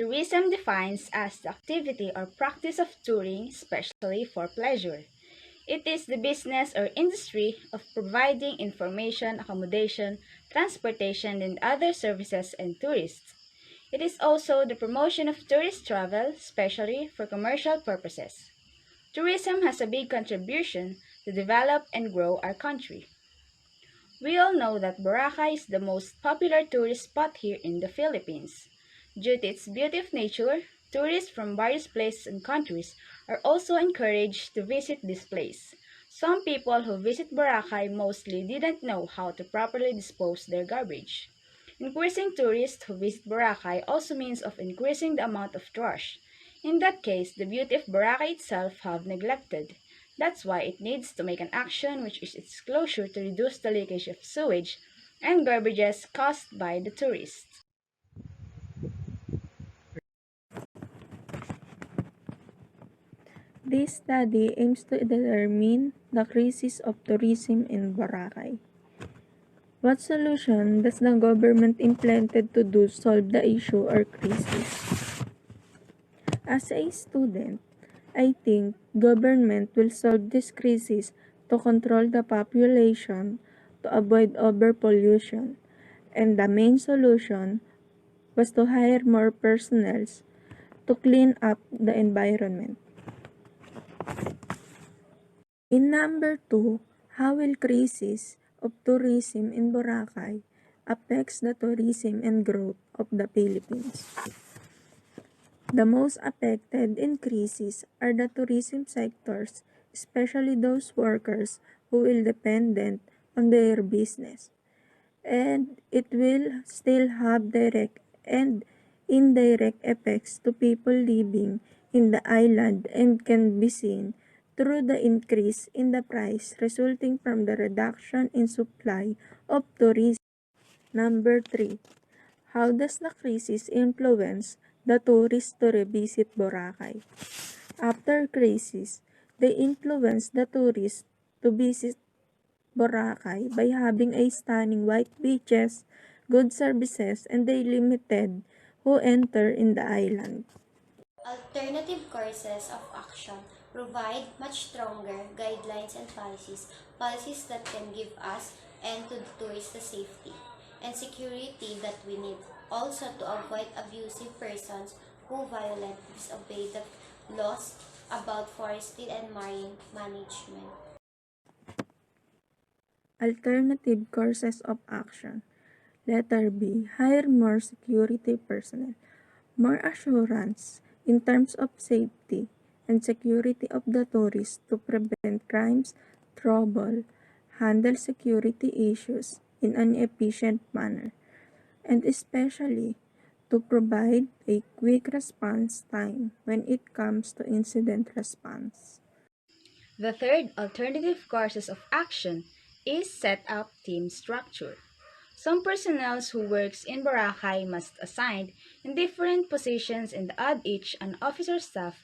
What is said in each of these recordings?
Tourism defines as the activity or practice of touring, especially for pleasure. It is the business or industry of providing information, accommodation, transportation, and other services and tourists. It is also the promotion of tourist travel, especially for commercial purposes. Tourism has a big contribution to develop and grow our country. We all know that Boracay is the most popular tourist spot here in the Philippines. Due to its beauty of nature, tourists from various places and countries are also encouraged to visit this place. Some people who visit Boracay mostly didn't know how to properly dispose their garbage. Increasing tourists who visit Boracay also means of increasing the amount of trash. In that case, the beauty of Boracay itself have neglected. That's why it needs to make an action which is its closure to reduce the leakage of sewage and garbages caused by the tourists. This study aims to determine the crisis of tourism in Boracay. What solution does the government implemented to do solve the issue or crisis? As a student, I think government will solve this crisis to control the population to avoid overpollution, and the main solution was to hire more personnel to clean up the environment. In number 2, how will crisis of tourism in Boracay affects the tourism and growth of the Philippines? The most affected in crisis are the tourism sectors, especially those workers who will dependent on their business. And it will still have direct and indirect effects to people living in the island and can be seen through the increase in the price resulting from the reduction in supply of tourism. Number 3. How does the crisis influence the tourists to revisit Boracay? After crisis, they influence the tourists to visit Boracay by having a stunning white beaches, good services, and they limited who enter in the island. Alternative courses of action provide much stronger guidelines and policies that can give us and to the tourists the safety and security that we need. Also to avoid abusive persons who violate disobey the laws about forestry and marine management. Alternative courses of action. Letter B. Hire more security personnel. More assurance in terms of safety and security of the tourists to prevent crimes, trouble, handle security issues in an efficient manner, and especially to provide a quick response time when it comes to incident response. The third alternative courses of action is set up team structure. Some personnel who works in Boracay must assigned in different positions and add each an officer staff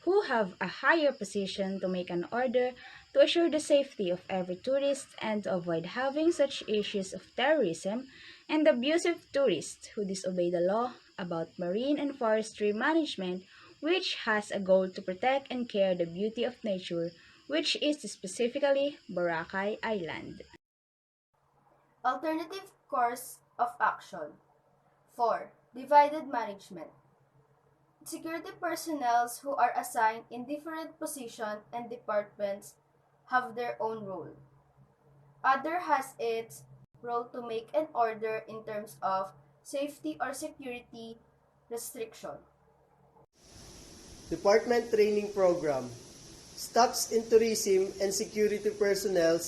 who have a higher position to make an order to assure the safety of every tourist and to avoid having such issues of terrorism and abusive tourists who disobey the law about marine and forestry management, which has a goal to protect and care the beauty of nature, which is specifically Boracay Island. Alternative course of action. 4. Divided management. Security personnel who are assigned in different positions and departments have their own role. Other has its role to make an order in terms of safety or security restriction. Department Training Program. Staffs in tourism and security personnel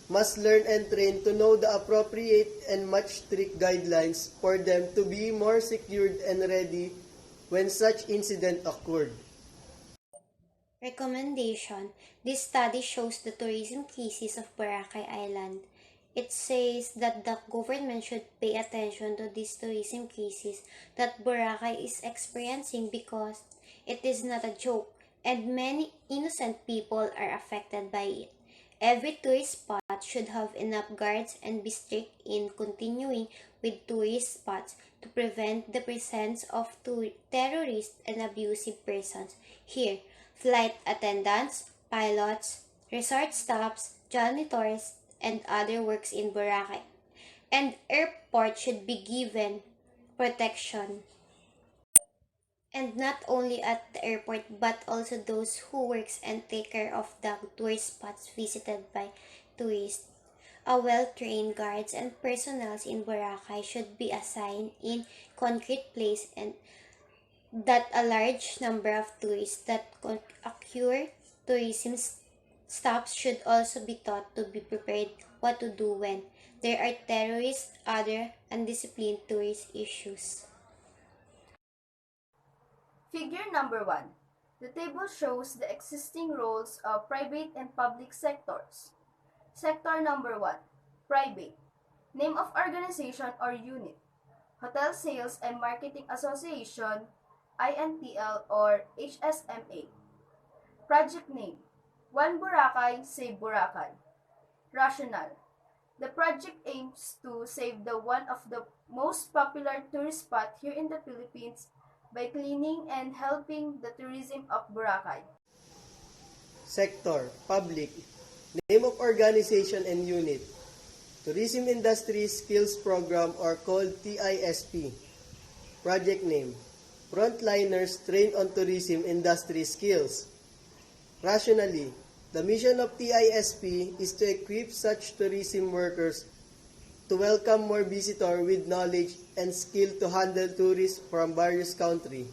must learn and train to know the appropriate and much strict guidelines for them to be more secured and ready when such incident occurred. Recommendation. This study shows the tourism cases of Boracay Island. It says that the government should pay attention to these tourism cases that Boracay is experiencing because it is not a joke and many innocent people are affected by it. Every tourist spot should have enough guards and be strict in continuing with tourist spots to prevent the presence of terrorists and abusive persons. Here, flight attendants, pilots, resort staffs, janitors, and other works in Boracay. And airport should be given protection. And not only at the airport but also those who works and take care of the tourist spots visited by tourists. A well-trained guards and personnel in Boracay should be assigned in concrete place and that a large number of tourists that occur tourism stops should also be taught to be prepared what to do when there are terrorist, other undisciplined tourist issues. Figure number 1. The table shows the existing roles of private and public sectors. Sector number 1. Private. Name of organization or unit. Hotel Sales and Marketing Association, INTL or HSMA. Project name. One Boracay, Save Boracay. Rationale. The project aims to save the one of the most popular tourist spot here in the Philippines by cleaning and helping the tourism of Boracay. Sector, public. Name of organization and unit. Tourism Industry Skills Program or called TISP. Project name. Frontliners trained on tourism industry skills. Rationally, the mission of TISP is to equip such tourism workers to welcome more visitors with knowledge and skill to handle tourists from various countries.